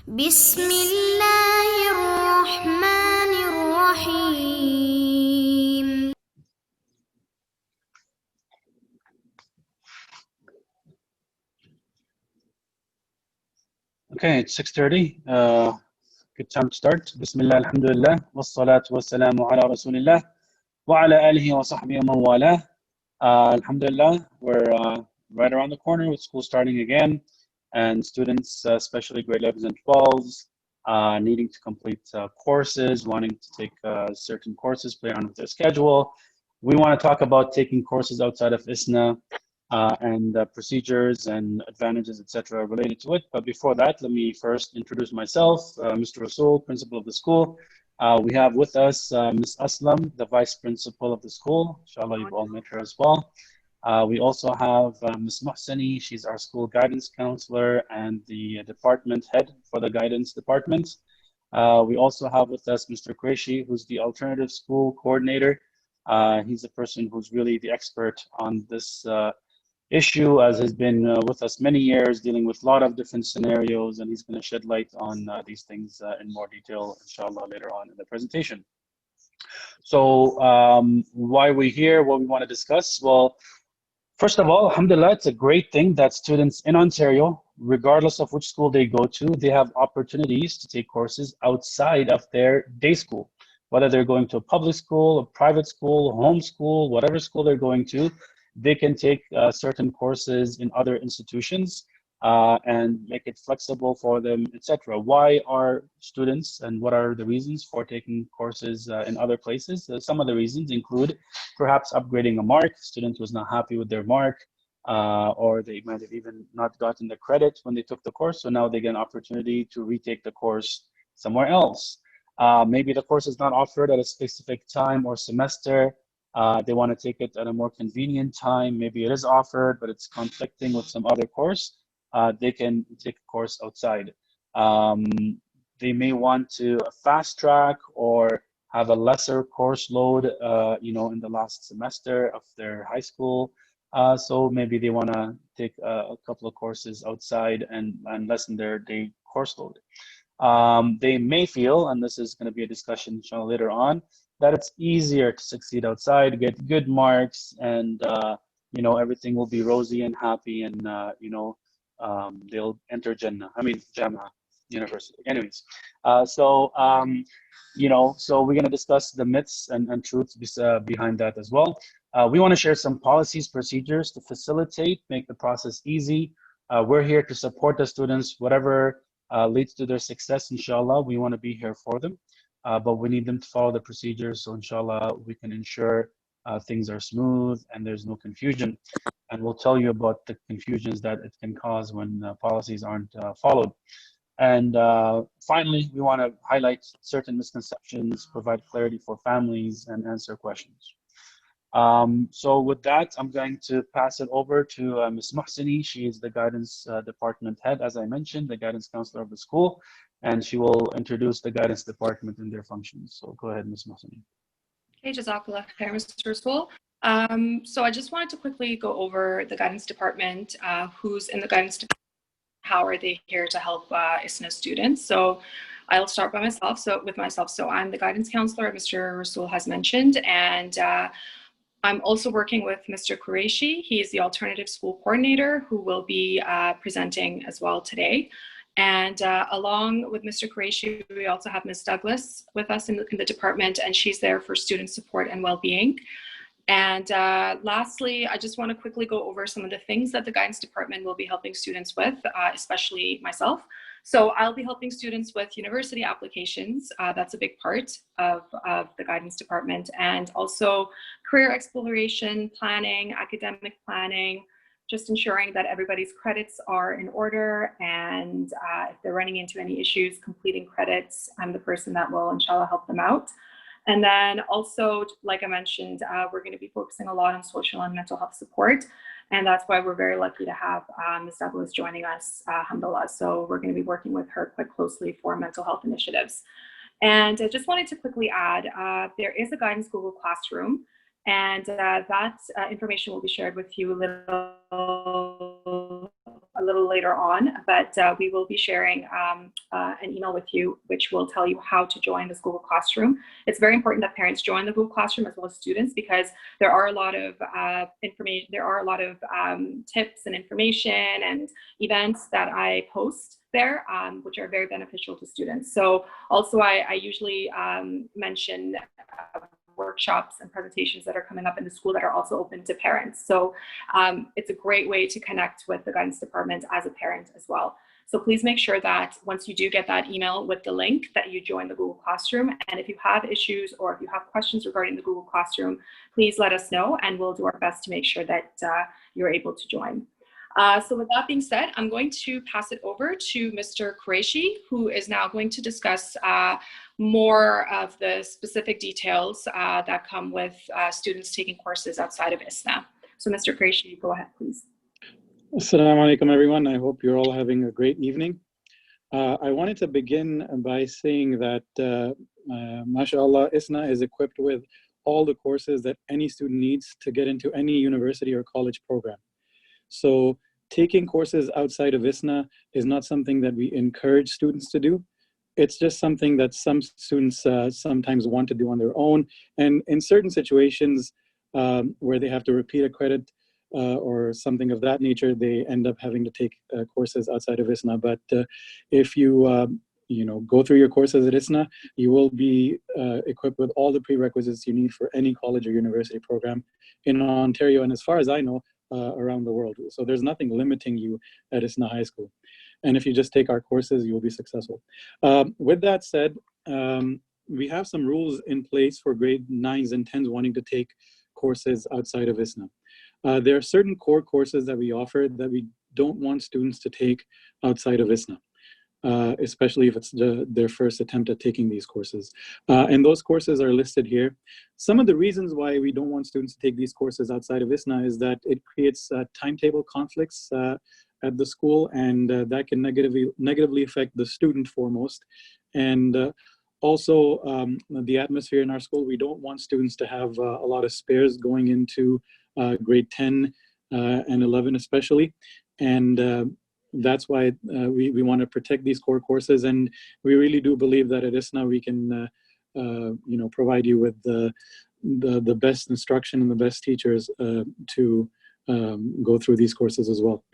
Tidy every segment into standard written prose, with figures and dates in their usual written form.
بسم الله الرحمن الرحيم. Okay, it's 6:30. Good time to start. Bismillah, alhamdulillah, wassalatu wassalamu ala rasulillah, wa ala alihi wa sahbihi wa man walah. Alhamdulillah, we're right around the corner with school starting again, and students, especially grade 11s and 12s, needing to complete courses, wanting to take certain courses, play around with their schedule. We want to talk about taking courses outside of ISNA, and procedures and advantages, etc., related to it. But before that, let me first introduce myself, Mr. Rasul, principal of the school. We have with us Ms. Aslam, the vice principal of the school. Inshallah, you've all met her as well. We also have Ms. Mohseni. She's our school guidance counselor and the department head for the guidance department. We also have with us Mr. Qureshi, who's the alternative school coordinator. He's the person who's really the expert on this issue, as has been with us many years, dealing with a lot of different scenarios, and he's going to shed light on these things in more detail, inshallah, later on in the presentation. So why are we here? What we want to discuss? Well, first of all, alhamdulillah, it's a great thing that students in Ontario, regardless of which school they go to, they have opportunities to take courses outside of their day school. Whether they're going to a public school, a private school, home school, whatever school they're going to, they can take certain courses in other institutions and make it flexible for them, etc. Why are students and what are the reasons for taking courses in other places? Some of the reasons include perhaps upgrading a mark. Student was not happy with their mark, or they might have even not gotten the credit when they took the course, so now they get an opportunity to retake the course somewhere else. Maybe the course is not offered at a specific time or semester. They want to take it at a more convenient time. Maybe it is offered, but it's conflicting with some other course. They can take a course outside. Um, they may want to fast track or have a lesser course load, in the last semester of their high school. So maybe they want to take a couple of courses outside and lessen their day course load. They may feel, and this is going to be a discussion later on, that it's easier to succeed outside, get good marks, and everything will be rosy and happy, and they'll enter Jannah. I mean Jannah University. Anyways, so we're going to discuss the myths and truths behind that as well. We want to share some policies, procedures to facilitate, make the process easy. We're here to support the students, whatever leads to their success, inshallah. We want to be here for them, but we need them to follow the procedures, so inshallah we can ensure things are smooth and there's no confusion. And we'll tell you about the confusions that it can cause when policies aren't followed. And finally, we want to highlight certain misconceptions, provide clarity for families, and answer questions. So with that, I'm going to pass it over to Ms. Mohseni. She is the guidance department head, as I mentioned, the guidance counselor of the school, and she will introduce the guidance department and their functions. So go ahead, Ms. Mohseni. Okay, Jazakallah khair, Mr. Rasul. So I just wanted to quickly go over the guidance department, who's in the guidance department, how are they here to help ISNA students. So I'll start by myself. So I'm the guidance counselor, Mr. Rasul has mentioned, and I'm also working with Mr. Qureshi. He is the alternative school coordinator who will be presenting as well today. And along with Mr. Qureshi, we also have Ms. Douglas with us in the department, and she's there for student support and well-being. And lastly, I just want to quickly go over some of the things that the guidance department will be helping students with, especially myself. So I'll be helping students with university applications. That's a big part of the guidance department, and also career exploration, planning, academic planning, just ensuring that everybody's credits are in order, and if they're running into any issues completing credits, I'm the person that will inshallah help them out. And then also, like I mentioned, we're going to be focusing a lot on social and mental health support. And that's why we're very lucky to have Ms. Douglas joining us, alhamdulillah. So we're going to be working with her quite closely for mental health initiatives. And I just wanted to quickly add, there is a guidance Google Classroom, and that information will be shared with you a little a little later on, but we will be sharing an email with you, which will tell you how to join this Google Classroom. It's very important that parents join the Google Classroom as well as students, because there are a lot of information, there are a lot of tips and information and events that I post there, which are very beneficial to students. So also I usually mention workshops and presentations that are coming up in the school that are also open to parents. So it's a great way to connect with the guidance department as a parent as well. So please make sure that once you do get that email with the link, that you join the Google Classroom. And if you have issues or if you have questions regarding the Google Classroom, please let us know and we'll do our best to make sure that you're able to join. So with that being said, I'm going to pass it over to Mr. Qureshi, who is now going to discuss more of the specific details that come with students taking courses outside of ISNA. So Mr. Qureshi, go ahead, please. Assalamu alaikum, everyone. I hope you're all having a great evening. I wanted to begin by saying that, mashallah, ISNA is equipped with all the courses that any student needs to get into any university or college program. So taking courses outside of ISNA is not something that we encourage students to do. It's just something that some students sometimes want to do on their own. And in certain situations where they have to repeat a credit or something of that nature, they end up having to take courses outside of ISNA. But if you go through your courses at ISNA, you will be equipped with all the prerequisites you need for any college or university program in Ontario, and as far as I know, around the world. So there's nothing limiting you at ISNA High School. And if you just take our courses, you will be successful. With that said, we have some rules in place for grade 9s and 10s wanting to take courses outside of ISNA. There are certain core courses that we offer that we don't want students to take outside of ISNA. Especially if it's their first attempt at taking these courses. And those courses are listed here. Some of the reasons why we don't want students to take these courses outside of ISNA is that it creates timetable conflicts at the school, and that can negatively affect the student foremost. And also the atmosphere in our school, we don't want students to have a lot of spares going into grade 10 and 11 especially. And that's why we want to protect these core courses, and we really do believe that at ISNA we can, provide you with the best instruction and the best teachers to go through these courses as well.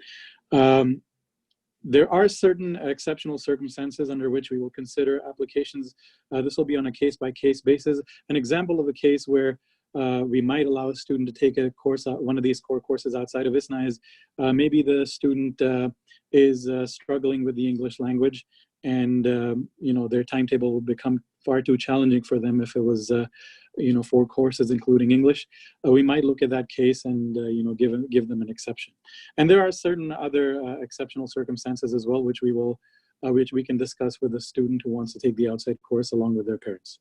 There are certain exceptional circumstances under which we will consider applications. This will be on a case-by-case basis. An example of a case where we might allow a student to take a course, one of these core courses outside of ISNA is maybe the student is struggling with the English language, and their timetable will become far too challenging for them if it was 4 courses including English. We might look at that case and give them an exception. And there are certain other exceptional circumstances as well, which we can discuss with a student who wants to take the outside course along with their parents.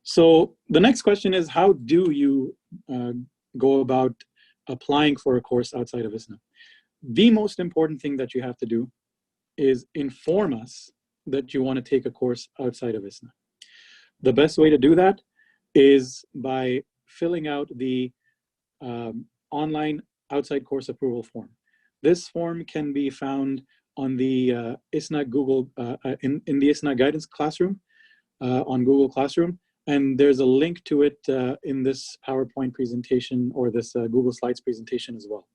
So the next question is, how do you go about applying for a course outside of ISNA? The most important thing that you have to do is inform us that you want to take a course outside of ISNA. The best way to do that is by filling out the online outside course approval form. This form can be found on the ISNA Google, in the ISNA guidance classroom, on Google Classroom. And there's a link to it in this PowerPoint presentation or this Google Slides presentation as well.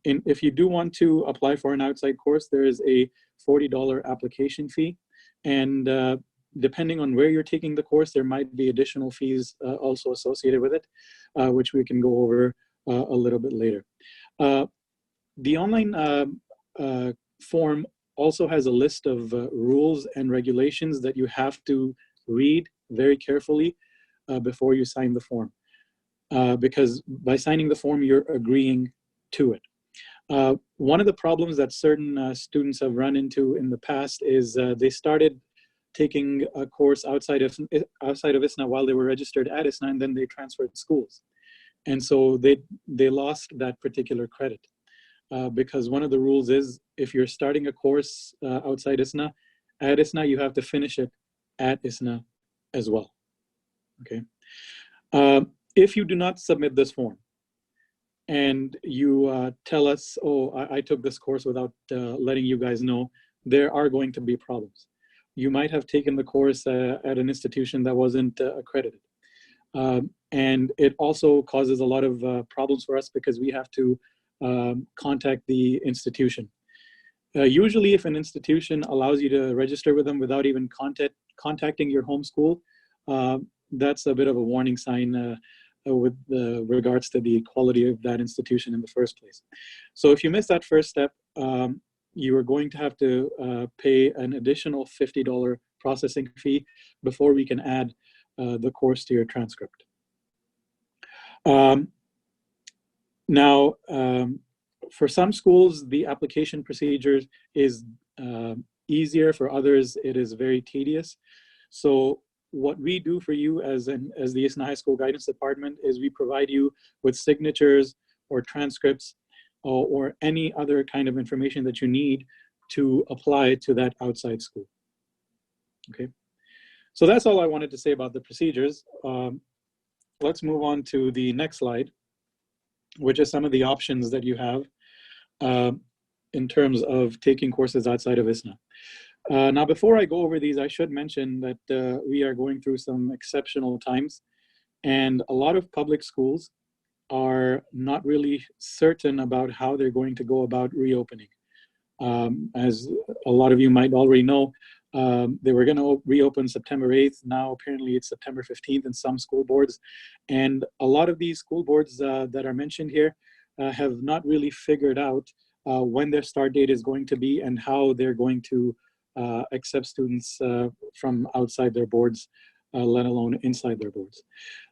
If you do want to apply for an outside course, there is a $40 application fee. And depending on where you're taking the course, there might be additional fees also associated with it, which we can go over a little bit later. The online form also has a list of rules and regulations that you have to read very carefully before you sign the form, because by signing the form, you're agreeing to it. One of the problems that certain students have run into in the past is they started taking a course outside of ISNA while they were registered at ISNA, and then they transferred schools. And so they lost that particular credit because one of the rules is if you're starting a course outside ISNA, at ISNA, you have to finish it at ISNA as well, okay? If you do not submit this form and you tell us, oh, I took this course without letting you guys know, there are going to be problems. You might have taken the course at an institution that wasn't accredited. And it also causes a lot of problems for us because we have to contact the institution. Usually if an institution allows you to register with them without even contacting your home school, that's a bit of a warning sign with regards to the quality of that institution in the first place. So if you miss that first step, you are going to have to pay an additional $50 processing fee before we can add the course to your transcript. Now, for some schools, the application procedure is easier. For others, it is very tedious. So what we do for you as the ISNA High School Guidance Department is we provide you with signatures or transcripts or any other kind of information that you need to apply to that outside school. Okay, so that's all I wanted to say about the procedures. Let's move on to the next slide, which is some of the options that you have in terms of taking courses outside of ISNA. Now, before I go over these, I should mention that we are going through some exceptional times, and a lot of public schools are not really certain about how they're going to go about reopening. As a lot of you might already know, they were going to reopen September 8th. Now, apparently, it's September 15th in some school boards. And a lot of these school boards that are mentioned here have not really figured out when their start date is going to be and how they're going to accept students from outside their boards, let alone inside their boards.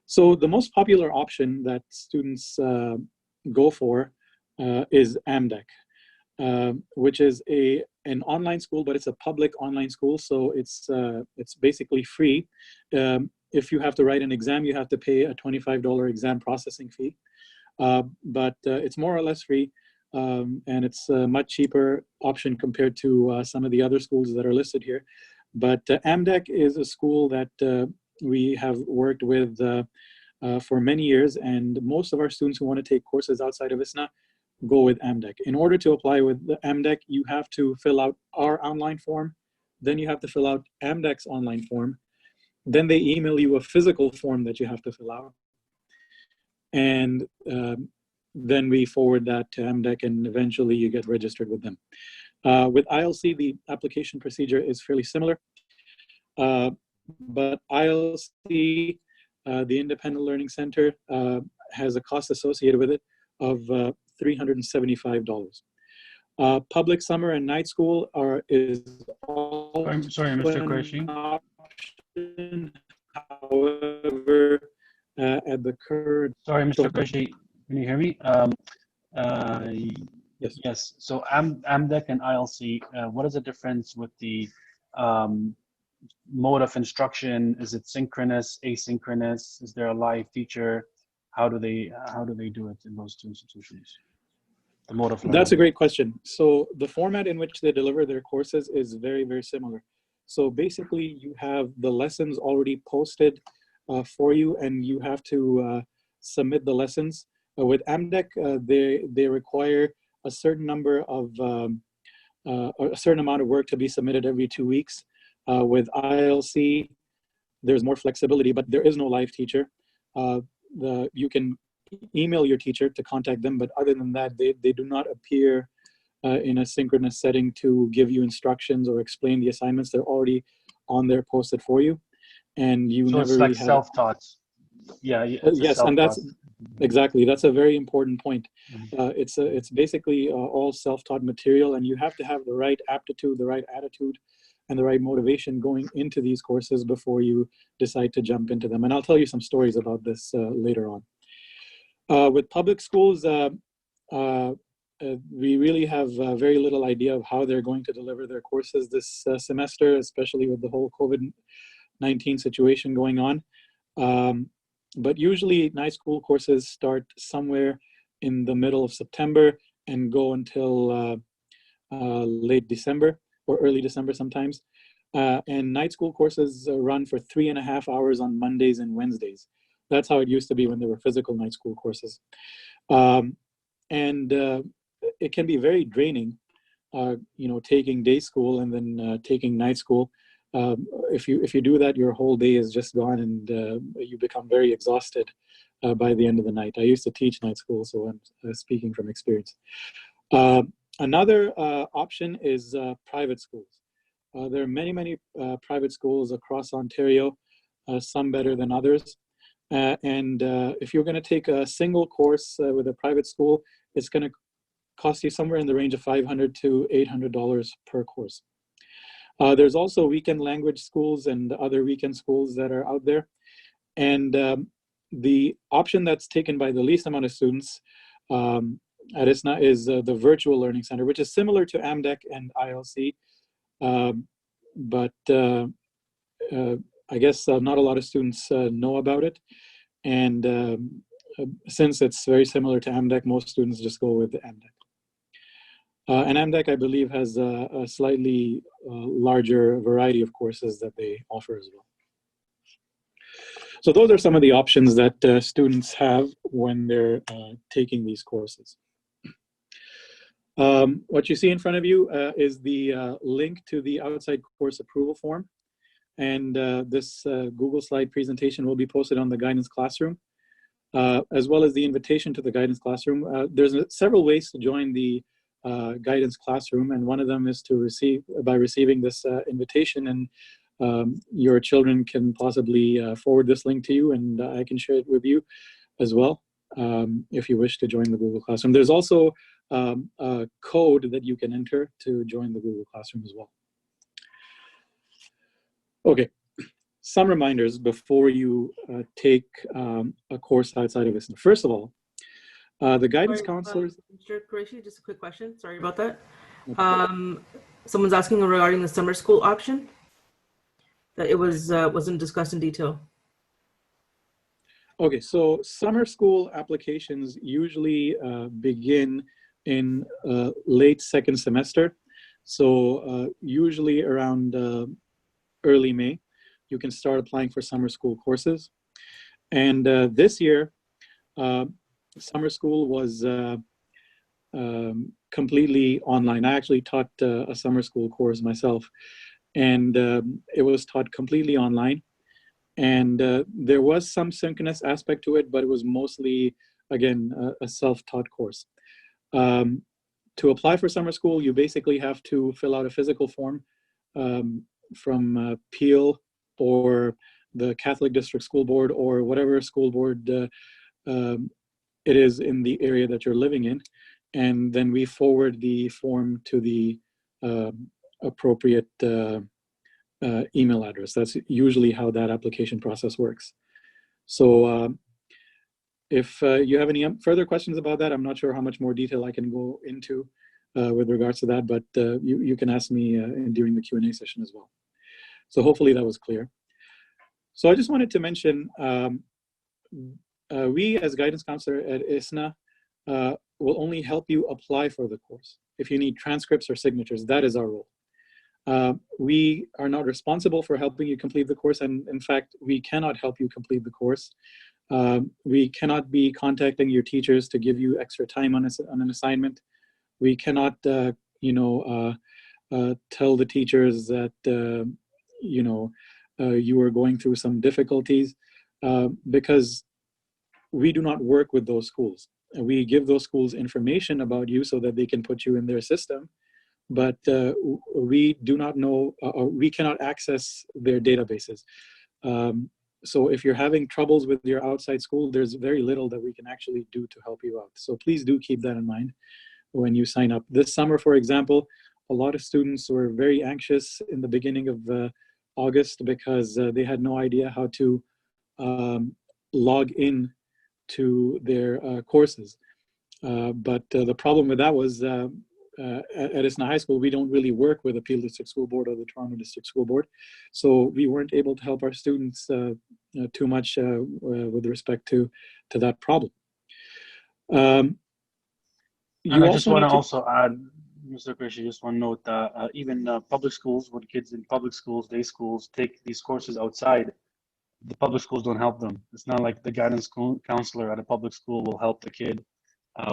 So the most popular option that students go for is AMDEC. Which is an online school, but it's a public online school, so it's basically free. If you have to write an exam, you have to pay a $25 exam processing fee, but it's more or less free, and it's a much cheaper option compared to some of the other schools that are listed here. But AMDEC is a school that we have worked with for many years, and most of our students who want to take courses outside of ISNA go with AMDEC. In order to apply with the AMDEC, you have to fill out our online form, then you have to fill out AMDEC's online form, then they email you a physical form that you have to fill out, and then we forward that to AMDEC, and eventually you get registered with them. With ILC, the application procedure is fairly similar, but ILC, the Independent Learning Center, has a cost associated with it of $375. Public summer and night school is all. I'm sorry, Mr. Qureshi. However, at the current. Sorry, Mr. Qureshi, can you hear me? Yes. Yes. So AMDEC and ILC, what is the difference with the mode of instruction? Is it synchronous, asynchronous? Is there a live teacher? How do they do it in those two institutions? The mode of learning. That's a great question. So the format in which they deliver their courses is very, very similar. So basically, you have the lessons already posted for you, and you have to submit the lessons. With AMDEC, they require a certain number of a certain amount of work to be submitted every 2 weeks. With ILC, there's more flexibility, but there is no live teacher. You can email your teacher to contact them, but other than that, they do not appear in a synchronous setting to give you instructions or explain the assignments. They're already on there posted for you, and you so never it's like really self-taught. Yeah, yes, and that's exactly, that's a very important point. Mm-hmm. It's basically all self-taught material, and you have to have the right aptitude, the right attitude, and the right motivation going into these courses before you decide to jump into them. And I'll tell you some stories about this later on. With public schools, we really have very little idea of how they're going to deliver their courses this semester, especially with the whole COVID-19 situation going on. But usually night school courses start somewhere in the middle of September and go until late December or early December sometimes. And night school courses run for 3.5 hours on Mondays and Wednesdays. That's how it used to be when there were physical night school courses. and it can be very draining, taking day school and then taking night school. If you do that, your whole day is just gone, and you become very exhausted by the end of the night. I used to teach night school, so I'm speaking from experience. Another option is private schools. There are many private schools across Ontario, some better than others. And if you're going to take a single course with a private school, it's going to cost you somewhere in the range of $500 to $800 per course. There's also weekend language schools and other weekend schools that are out there. And the option that's taken by the least amount of students at ISNA is the Virtual Learning Center, which is similar to AMDEC and ILC. But I guess not a lot of students know about it. And since it's very similar to AMDEC, most students just go with the AMDEC. And AMDEC, I believe, has a slightly larger variety of courses that they offer as well. So those are some of the options that students have when they're taking these courses. What you see in front of you is the link to the outside course approval form. And this Google slide presentation will be posted on the guidance classroom, as well as the invitation to the guidance classroom. There's several ways to join the guidance classroom, and one of them is to receiving this invitation, and your children can possibly forward this link to you, and I can share it with you as well if you wish to join the Google Classroom. There's also a code that you can enter to join the Google Classroom as well. Okay, some reminders before you take a course outside of ISNA. First of all, the guidance counselors. Mr. Qureshi, just a quick question. Sorry about that. Someone's asking regarding the summer school option, that it wasn't discussed in detail. Okay, so summer school applications usually begin in late second semester. So usually around early May, you can start applying for summer school courses. And this year, summer school was completely online. I actually taught a summer school course myself, and it was taught completely online. And there was some synchronous aspect to it, but it was mostly, again, a self-taught course. To apply for summer school, you basically have to fill out a physical form from Peel or the Catholic District School Board or whatever school board it is in the area that you're living in. And then we forward the form to the appropriate email address. That's usually how that application process works. So if you have any further questions about that, I'm not sure how much more detail I can go into with regards to that, but you can ask me during the Q&A session as well. So hopefully that was clear. So I just wanted to mention, we as guidance counselor at ISNA will only help you apply for the course. If you need transcripts or signatures, that is our role. We are not responsible for helping you complete the course, and in fact, we cannot help you complete the course. We cannot be contacting your teachers to give you extra time on an assignment. We cannot, tell the teachers that, you are going through some difficulties because we do not work with those schools. We give those schools information about you so that they can put you in their system, but we do not know, or we cannot access their databases. So if you're having troubles with your outside school, there's very little that we can actually do to help you out. So please do keep that in mind when you sign up. This summer, for example, a lot of students were very anxious in the beginning of August because they had no idea how to log in to their courses. But the problem with that was at ISNA High School, we don't really work with the Peel District School Board or the Toronto District School Board. So we weren't able to help our students too much with respect to that problem. And I just want to also add, Mr. Qureshi, just one note that even public schools, when kids in public schools, day schools, take these courses outside, the public schools don't help them. It's not like the guidance counselor at a public school will help the kid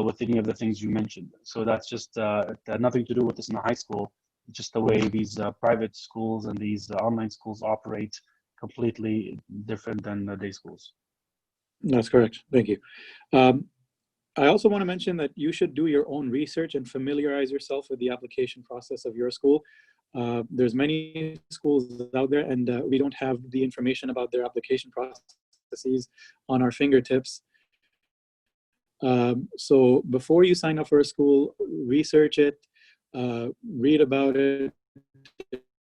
with any of the things you mentioned. So that's just it had nothing to do with this in the high school. It's just the way these private schools and these online schools operate completely different than the day schools. That's correct. Thank you. I also want to mention that you should do your own research and familiarize yourself with the application process of your school. There's many schools out there, and we don't have the information about their application processes on our fingertips. So before you sign up for a school, research it, read about it.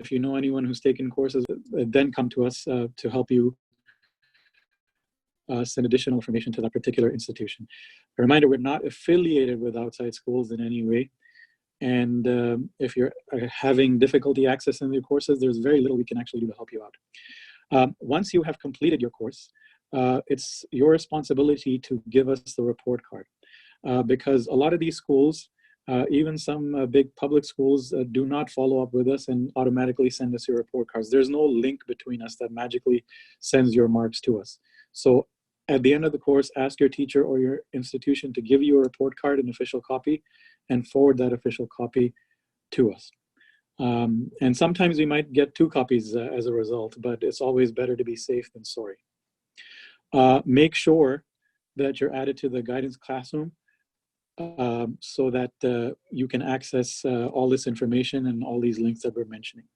If you know anyone who's taken courses, then come to us to help you send additional information to that particular institution. A reminder, we're not affiliated with outside schools in any way. And if you're having difficulty accessing your courses, there's very little we can actually do to help you out. Once you have completed your course, it's your responsibility to give us the report card. Because a lot of these schools, even some big public schools, do not follow up with us and automatically send us your report cards. There's no link between us that magically sends your marks to us. So at the end of the course, ask your teacher or your institution to give you a report card, an official copy, and forward that official copy to us. And sometimes we might get 2 copies as a result, but it's always better to be safe than sorry. Make sure that you're added to the guidance classroom so that you can access all this information and all these links that we're mentioning.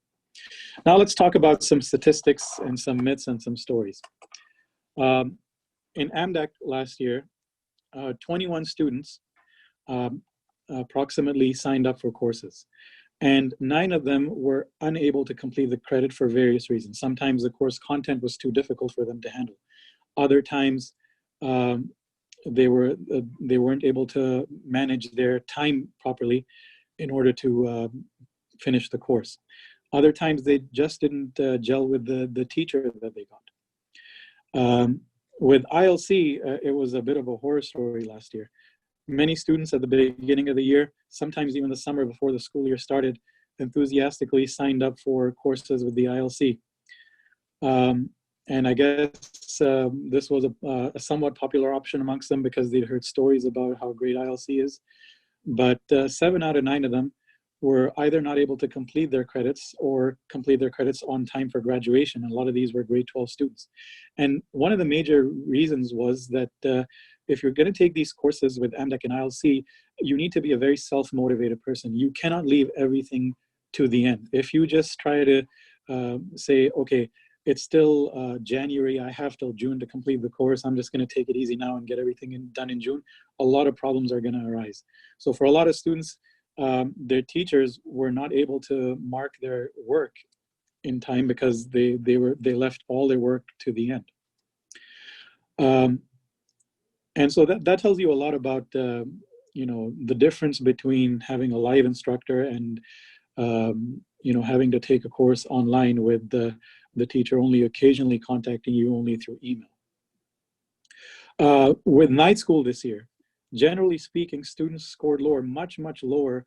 Now let's talk about some statistics and some myths and some stories. In AMDAC last year, 21 students approximately signed up for courses, and 9 of them were unable to complete the credit for various reasons. Sometimes the course content was too difficult for them to handle. Other times they weren't able to manage their time properly in order to finish the course. Other times they just didn't gel with the teacher that they got. With ILC, it was a bit of a horror story last year. Many students at the beginning of the year, sometimes even the summer before the school year started, enthusiastically signed up for courses with the ILC. And I guess this was a somewhat popular option amongst them because they'd heard stories about how great ILC is. But 7 out of 9 of them were either not able to complete their credits or complete their credits on time for graduation. And a lot of these were grade 12 students. And one of the major reasons was that if you're going to take these courses with AMDAC and ILC, you need to be a very self-motivated person. You cannot leave everything to the end. If you just try to say, okay, it's still January, I have till June to complete the course, I'm just going to take it easy now and get everything done in June, a lot of problems are going to arise. So for a lot of students, their teachers were not able to mark their work in time because they left all their work to the end. And so that tells you a lot about the difference between having a live instructor and having to take a course online with the teacher only occasionally contacting you only through email. With night school this year, generally speaking, students scored lower, much lower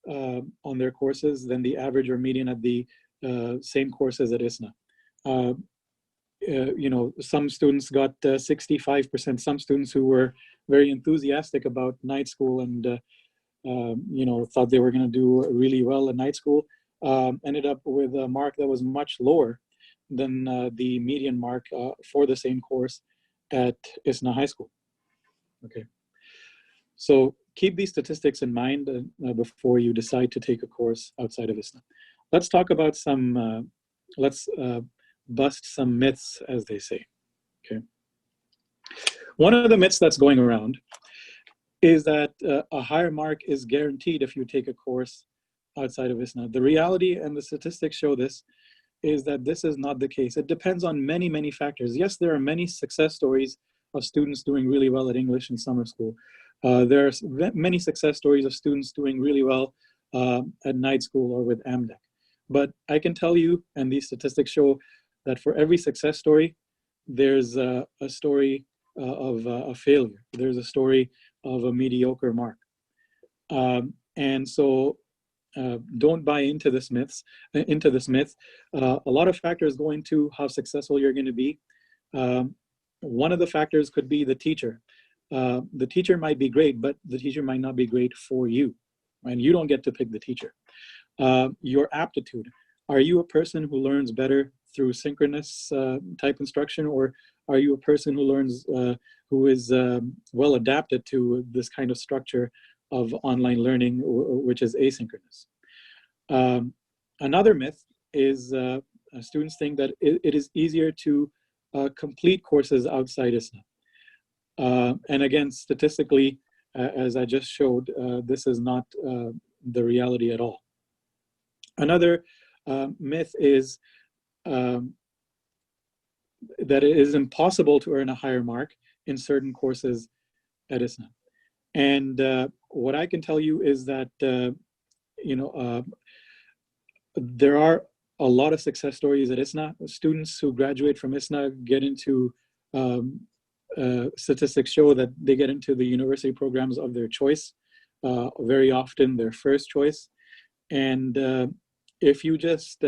on their courses than the average or median at the same courses at ISNA. Some students got 65%. Some students who were very enthusiastic about night school and thought they were going to do really well at night school ended up with a mark that was much lower than the median mark for the same course at ISNA High School. Okay, so keep these statistics in mind before you decide to take a course outside of ISNA. Let's talk about some. Let's bust some myths, as they say. Okay. One of the myths that's going around is that a higher mark is guaranteed if you take a course outside of ISNA. The reality, and the statistics show this, is that this is not the case. It depends on many factors. Yes, there are many success stories of students doing really well at English in summer school. There are many success stories of students doing really well at night school or with AMDAC. But I can tell you, and these statistics show, that for every success story, there's a story of a failure. There's a story of a mediocre mark. And so don't buy into this myth. A lot of factors go into how successful you're going to be. One of the factors could be the teacher. the teacher might be great, but the teacher might not be great for you, and you don't get to pick the teacher. Your aptitude. Are you a person who learns better through synchronous type instruction, or are you a person who learns, who is well adapted to this kind of structure of online learning, which is asynchronous? Another myth is students think that it is easier to complete courses outside ISNA. And again, statistically, as I just showed, this is not the reality at all. Another myth is that it is impossible to earn a higher mark in certain courses at ISNA. And what I can tell you is that, there are a lot of success stories at ISNA. Students who graduate from ISNA get into, statistics show that they get into the university programs of their choice, very often their first choice. And if you just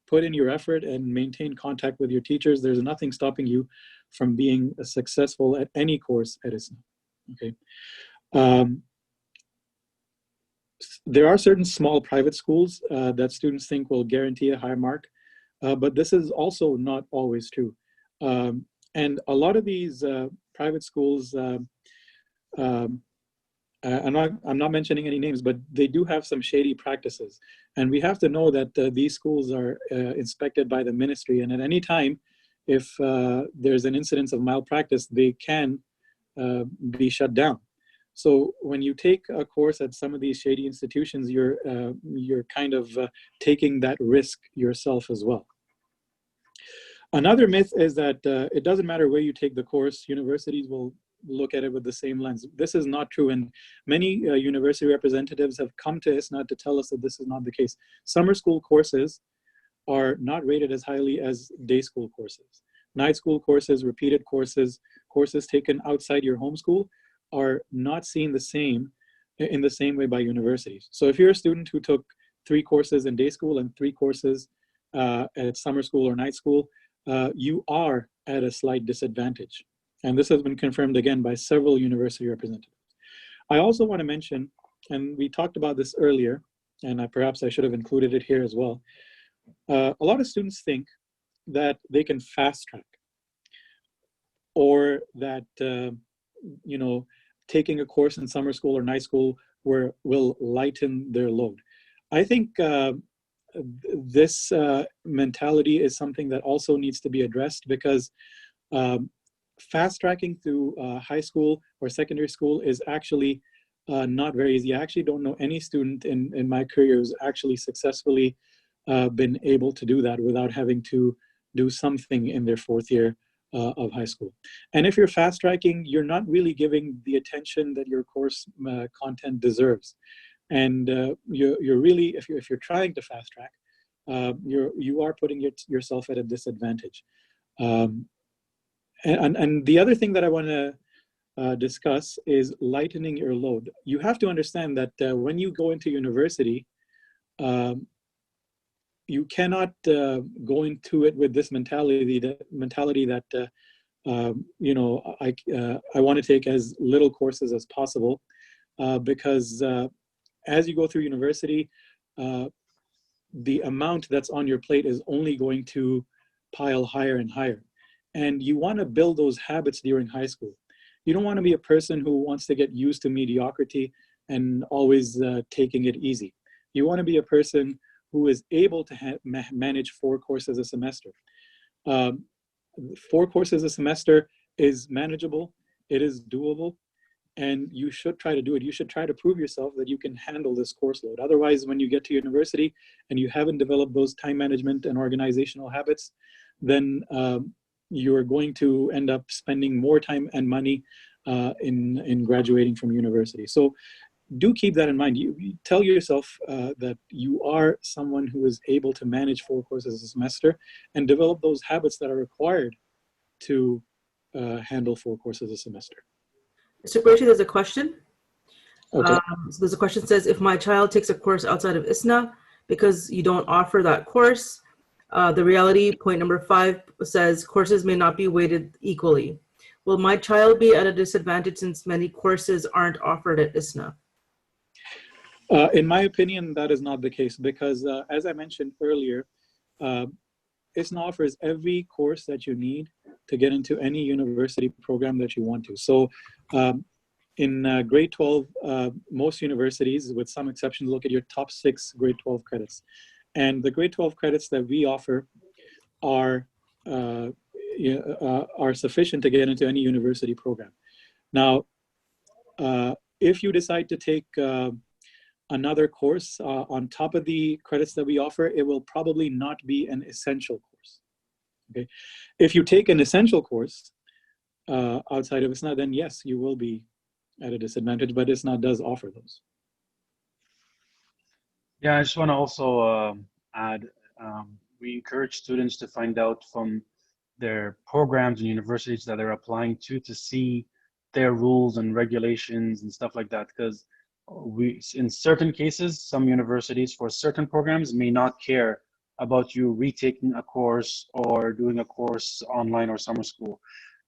put in your effort and maintain contact with your teachers, there's nothing stopping you from being successful at any course at ISNA. Okay. There are certain small private schools that students think will guarantee a high mark, but this is also not always true. And a lot of these private schools, I'm not mentioning any names, but they do have some shady practices. And we have to know that these schools are inspected by the ministry, and at any time, if there's an incidence of malpractice, they can be shut down. So when you take a course at some of these shady institutions, you're kind of taking that risk yourself as well. Another myth is that it doesn't matter where you take the course, universities will look at it with the same lens. This is not true, and many university representatives have come to ISNA to tell us that this is not the case. Summer school courses are not rated as highly as day school courses. Night school courses, repeated courses, courses taken outside your home school are not seen in the same way by universities. So if you're a student who took 3 courses in day school and 3 courses at summer school or night school, you are at a slight disadvantage. And this has been confirmed again by several university representatives. I also want to mention, and we talked about this earlier, and perhaps I should have included it here as well. A lot of students think that they can fast track, or that taking a course in summer school or night school will lighten their load. I think this mentality is something that also needs to be addressed, because fast tracking through high school or secondary school is actually not very easy. I actually don't know any student in my career who's actually successfully been able to do that without having to do something in their 4th year of high school. And if you're fast tracking, you're not really giving the attention that your course content deserves. And you're really, if you're trying to fast track, you are putting yourself at a disadvantage. And the other thing that I want to discuss is lightening your load. You have to understand that when you go into university, you cannot go into it with this mentality that I want to take as little courses as possible, because as you go through university, the amount that's on your plate is only going to pile higher and higher. And you want to build those habits during high school. You don't want to be a person who wants to get used to mediocrity and always taking it easy. You want to be a person who is able to manage 4 courses a semester. 4 courses a semester is manageable, it is doable, and you should try to do it. You should try to prove yourself that you can handle this course load. Otherwise, when you get to university and you haven't developed those time management and organizational habits, then you're going to end up spending more time and money in graduating from university. So do keep that in mind. You tell yourself that you are someone who is able to manage 4 courses a semester and develop those habits that are required to handle 4 courses a semester. Mr. Qureshi, there's a question. Okay. So there's a question that says, if my child takes a course outside of ISNA because you don't offer that course, the reality, point number 5, says courses may not be weighted equally. Will my child be at a disadvantage since many courses aren't offered at ISNA? In my opinion, that is not the case because, as I mentioned earlier, ISNA offers every course that you need to get into any university program that you want to. So in grade 12, most universities, with some exceptions, look at your top 6 grade 12 credits. And the grade 12 credits that we offer are sufficient to get into any university program. Now, if you decide to take another course on top of the credits that we offer, it will probably not be an essential course. Okay, if you take an essential course outside of ISNA, then yes, you will be at a disadvantage, but ISNA does offer those. Yeah, I just want to also add, we encourage students to find out from their programs and universities that they're applying to see their rules and regulations and stuff like that, because in certain cases, some universities for certain programs may not care about you retaking a course or doing a course online or summer school.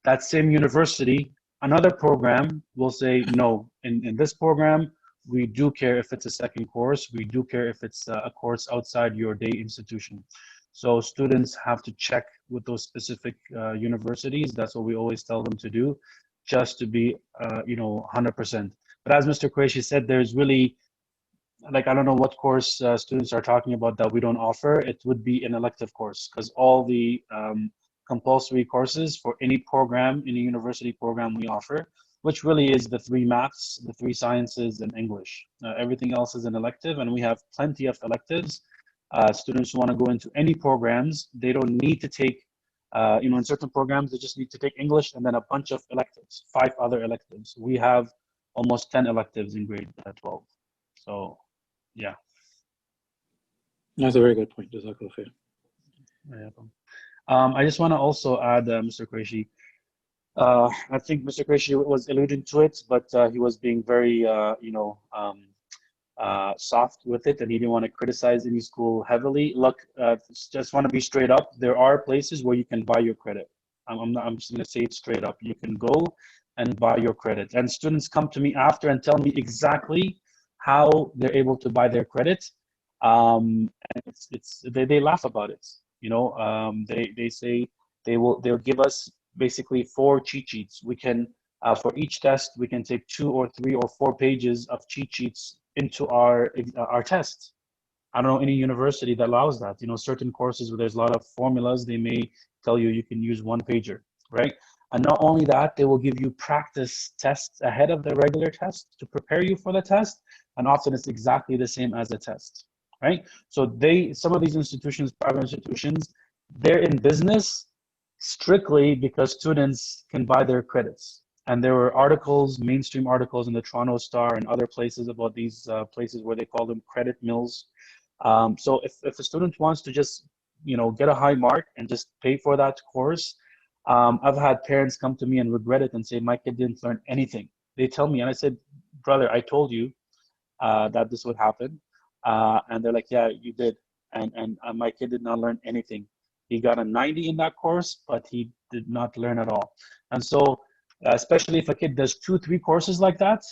That same university, another program will say, no, in this program, we do care if it's a second course. We do care if it's a course outside your day institution. So students have to check with those specific universities. That's what we always tell them to do, just to be, 100%. But as Mr. Qureshi said, there's really, I don't know what course students are talking about that we don't offer. It would be an elective course, because all the compulsory courses for any program, any university program we offer, which really is the 3 maths, the 3 sciences, and English. Everything else is an elective, and we have plenty of electives. Students who want to go into any programs, they don't need to take, in certain programs, they just need to take English and then a bunch of electives, 5 other electives. We have almost 10 electives in grade 12. So, yeah. That's a very good point. Jazakallah khair. I just want to also add, Mr. Qureshi, I think Mr. Qureshi was alluding to it, but he was being very, soft with it, and he didn't want to criticize any school heavily. Look, just want to be straight up. There are places where you can buy your credit. I'm just going to say it straight up. You can go and buy your credit. And students come to me after and tell me exactly how they're able to buy their credit. And they laugh about it. They say they'll give us basically 4 cheat sheets. We can, for each test, we can take 2 or 3 or 4 pages of cheat sheets into our test. I don't know any university that allows that. Certain courses where there's a lot of formulas, they may tell you can use 1 pager, right? And not only that, they will give you practice tests ahead of the regular test to prepare you for the test. And often it's exactly the same as a test, right? So some of these institutions, private institutions, they're in business strictly because students can buy their credits. And there were articles, mainstream articles in the Toronto Star and other places about these places where they call them credit mills. So if a student wants to just, get a high mark and just pay for that course, I've had parents come to me and regret it and say, my kid didn't learn anything. They tell me, and I said, brother, I told you that this would happen. And they're like, yeah, you did. And my kid did not learn anything. He got a 90 in that course, but he did not learn at all. And so, especially if a kid does 2-3 courses like that,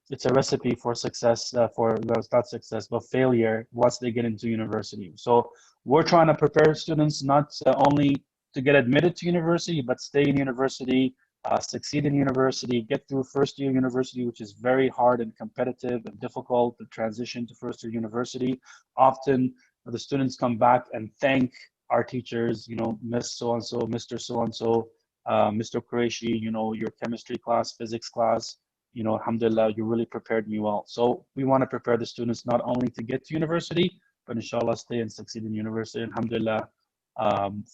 it's a recipe for success, not success, but failure once they get into university. So we're trying to prepare students not only to get admitted to university, but stay in university, succeed in university, get through first year university, which is very hard and competitive and difficult to transition to first year university. Often the students come back and thank our teachers, Miss so-and-so, Mr. So-and-so, Mr. Qureshi, your chemistry class, physics class, alhamdulillah, you really prepared me well. So we want to prepare the students not only to get to university, but inshallah stay and succeed in university. Alhamdulillah,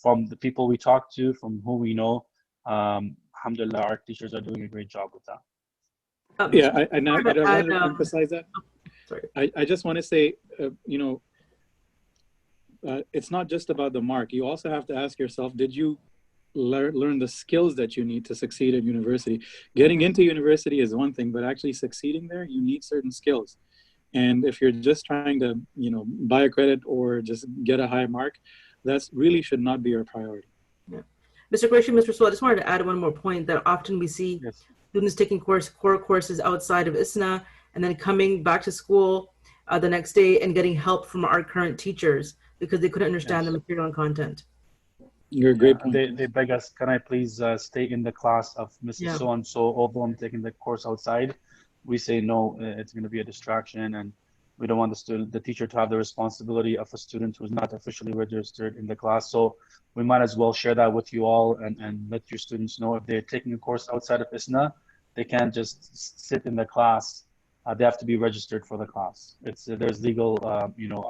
from the people we talk to, from who we know, alhamdulillah, our teachers are doing a great job with that. Yeah, I want to emphasize that. Sorry. I just want to say, it's not just about the mark. You also have to ask yourself, did you learn the skills that you need to succeed at university? Getting into university is one thing, but actually succeeding there, you need certain skills. And if you're just trying to, buy a credit or just get a high mark, that's really should not be your priority. Yeah. Mr. Qureshi, Mr. Sewell, I just wanted to add one more point that often we see Yes. students taking core courses outside of ISNA and then coming back to school the next day and getting help from our current teachers because they couldn't understand the Yes. material and content. You're a great point. They beg us, can I please stay in the class of Mrs. Yeah. So-and-so, although I'm taking the course outside? We say no, it's going to be a distraction, and we don't want the teacher to have the responsibility of a student who's not officially registered in the class. So we might as well share that with you all and let your students know if they're taking a course outside of ISNA, they can't just sit in the class. They have to be registered for the class. There's legal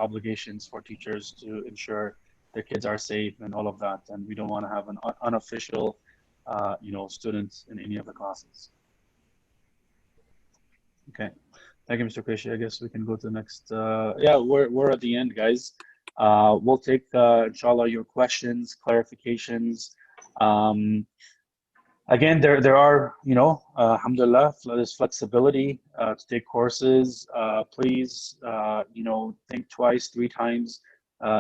obligations for teachers to ensure their kids are safe and all of that, and we don't want to have an unofficial students in any of the classes. Okay, thank you, Mr. Qureshi. I guess we can go to the next. Yeah, we're at the end, guys. We'll take inshallah your questions, clarifications. Again, there are, alhamdulillah, there's flexibility to take courses. Please, think twice, 3 times.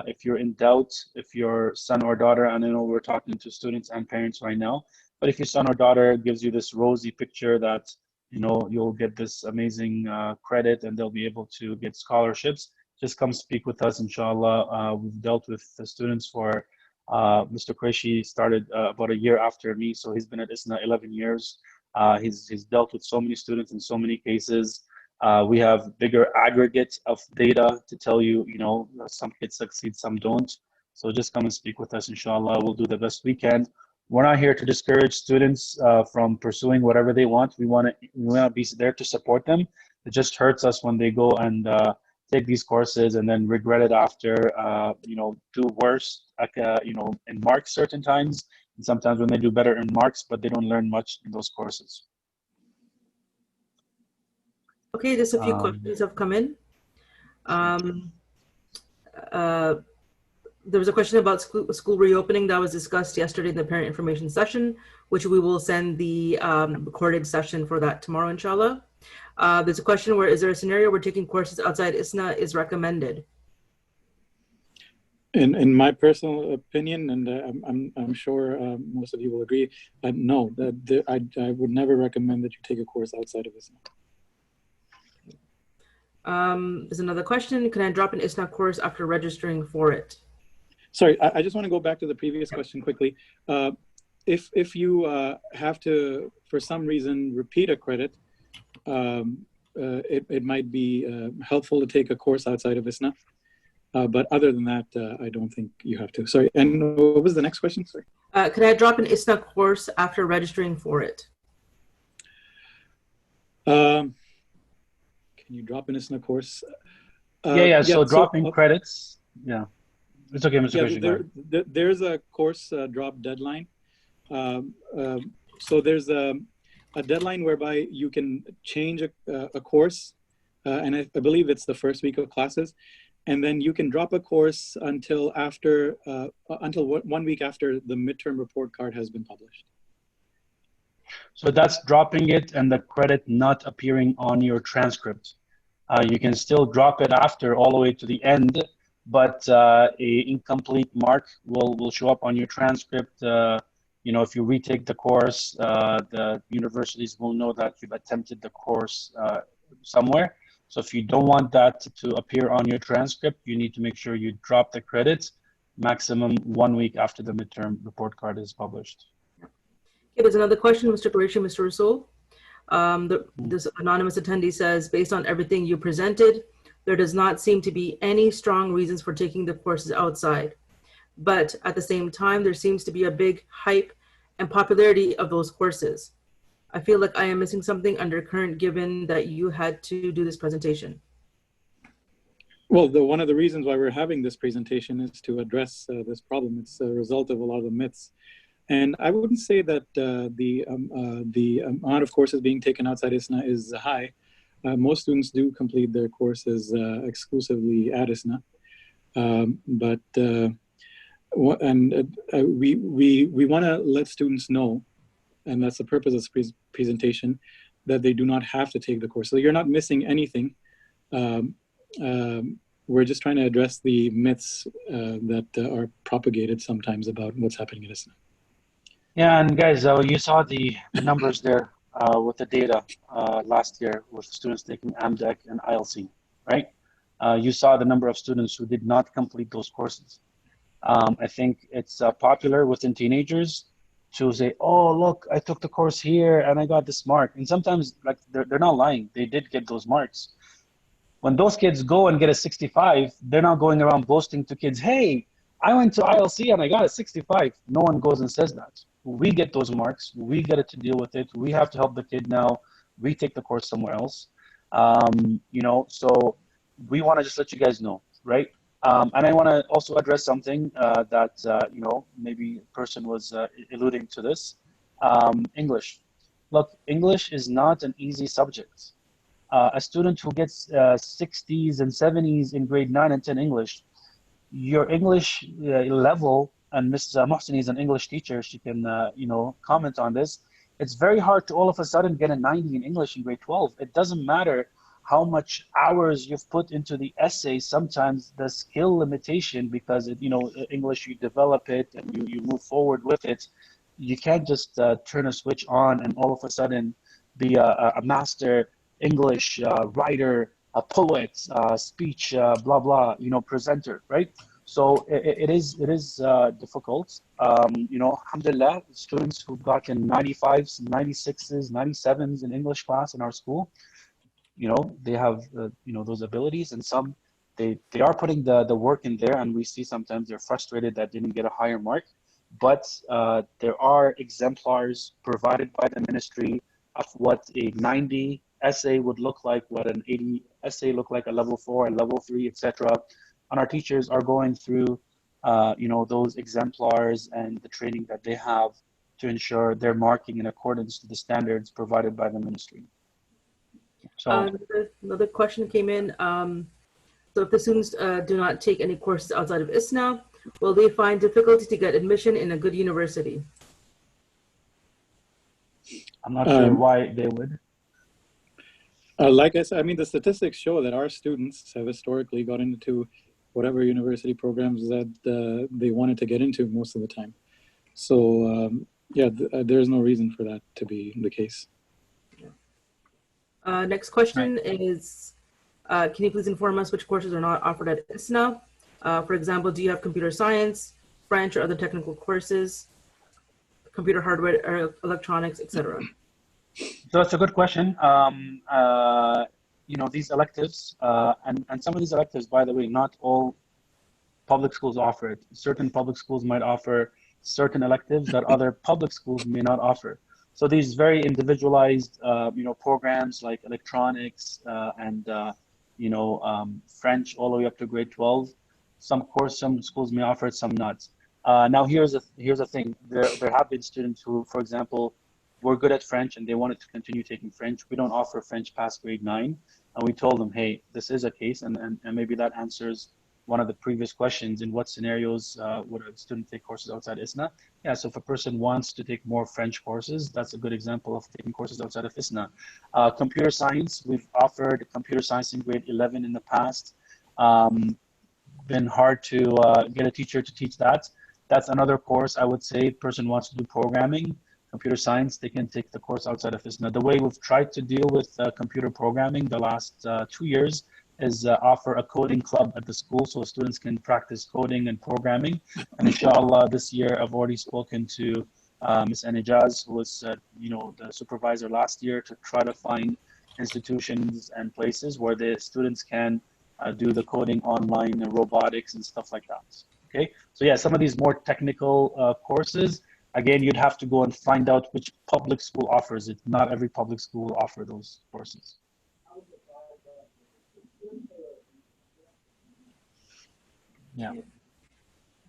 If you're in doubt, if your son or daughter, and I know we're talking to students and parents right now, but if your son or daughter gives you this rosy picture that, you'll get this amazing credit and they'll be able to get scholarships, just come speak with us, inshallah. We've dealt with the students for Mr. Qureshi started about a year after me, so he's been at ISNA 11 years. He's dealt with so many students in so many cases. We have bigger aggregate of data to tell you, some kids succeed, some don't. So just come and speak with us, inshallah. We'll do the best we can. We're not here to discourage students from pursuing whatever they want. We want to be there to support them. It just hurts us when they go and take these courses and then regret it after, do worse, in marks certain times, and sometimes when they do better in marks, but they don't learn much in those courses. Okay, just a few questions have come in. There was a question about school reopening that was discussed yesterday in the parent information session, which we will send the recorded session for that tomorrow, inshallah. There's a question where, is there a scenario where taking courses outside ISNA is recommended? In my personal opinion, and I'm sure most of you will agree, no, I would never recommend that you take a course outside of ISNA. There's another question. Can I drop an ISNA course after registering for it? Sorry, I just want to go back to the previous question quickly. If you have to, for some reason, repeat a credit, it might be helpful to take a course outside of ISNA. But other than that, I don't think you have to. Sorry, and what was the next question? Sorry. Can I drop an ISNA course after registering for it? Can you drop an ISNA course? So dropping credits, yeah. It's okay, Mr. Qureshi. There's a course drop deadline. So there's a deadline whereby you can change a course, and I believe it's the first week of classes, and then you can drop a course until 1 week after the midterm report card has been published. So that's dropping it and the credit not appearing on your transcript. You can still drop it after all the way to the end, but a incomplete mark will show up on your transcript. If you retake the course, the universities will know that you've attempted the course somewhere. So if you don't want that to appear on your transcript, you need to make sure you drop the credits maximum 1 week after the midterm report card is published. Okay, there's another question, Mr. Qureshi, Mr. Rasul. This anonymous attendee says, based on everything you presented, there does not seem to be any strong reasons for taking the courses outside. But at the same time, there seems to be a big hype and popularity of those courses. I feel like I am missing something undercurrent given that you had to do this presentation. Well, one of the reasons why we're having this presentation is to address this problem. It's a result of a lot of the myths. And I wouldn't say that the amount of courses being taken outside ISNA is high. Most students do complete their courses exclusively at ISNA. We want to let students know, and that's the purpose of this presentation, that they do not have to take the course. So you're not missing anything. We're just trying to address the myths that are propagated sometimes about what's happening at ISNA. Yeah, and guys, you saw the numbers there with the data last year with students taking AMDEC and ILC, right? You saw the number of students who did not complete those courses. I think it's popular within teenagers to say, "Oh, look, I took the course here and I got this mark." And sometimes, like, they're not lying; they did get those marks. When those kids go and get a 65, they're not going around boasting to kids, "Hey, I went to ILC and I got a 65." No one goes and says that. We get those marks. We get it to deal with it. We have to help the kid now retake the course somewhere else. So we want to just let you guys know, right? And I want to also address something that, maybe a person was alluding to this. English. Look, English is not an easy subject. A student who gets 60s and 70s in grade 9 and 10 English, your English level, and Ms. Mohseni is an English teacher, she can, comment on this. It's very hard to all of a sudden get a 90 in English in grade 12. It doesn't matter how much hours you've put into the essay. Sometimes the skill limitation, because English, you develop it and you move forward with it. You can't just turn a switch on and all of a sudden be a master English writer, a poet, speech, blah blah, presenter, right? So it is difficult. Alhamdulillah, students who've gotten 95s, 96s, 97s in English class in our school, they have those abilities, and some they are putting the work in there, and we see sometimes they're frustrated that they didn't get a higher mark, but there are exemplars provided by the ministry of what a 90 essay would look like, what an 80 essay look like, a level 4, a level 3, etc. And our teachers are going through those exemplars and the training that they have to ensure they're marking in accordance to the standards provided by the ministry. So another question came in. So if the students do not take any courses outside of ISNA, will they find difficulty to get admission in a good university? I'm not sure why they would. Like I said, I mean, the statistics show that our students have historically gotten into whatever university programs that they wanted to get into most of the time. So there's no reason for that to be the case. Next question is, can you please inform us which courses are not offered at ISNA? For example, do you have computer science, French, or other technical courses, computer hardware, or electronics, etc.? So that's a good question. These electives, and some of these electives, by the way, not all public schools offer it. Certain public schools might offer certain electives that other public schools may not offer. So these very individualized, programs like electronics and French all the way up to grade 12. Some schools may offer it, some not. Now here's a thing. There have been students who, for example, were good at French and they wanted to continue taking French. We don't offer French past grade 9, and we told them, hey, this is a case, and maybe that answers one of the previous questions. In what scenarios would a student take courses outside ISNA? Yeah, so if a person wants to take more French courses, that's a good example of taking courses outside of ISNA. Computer science, we've offered computer science in grade 11 in the past. Been hard to get a teacher to teach that. That's another course. I would say person wants to do programming, computer science, they can take the course outside of ISNA. The way we've tried to deal with computer programming the last 2 years is offer a coding club at the school so students can practice coding and programming. And inshallah, this year I've already spoken to Ms. Anijaz, who was the supervisor last year, to try to find institutions and places where the students can do the coding online and robotics and stuff like that. Okay, so yeah, some of these more technical courses, again, you'd have to go and find out which public school offers it. Not every public school will offer those courses. Yeah.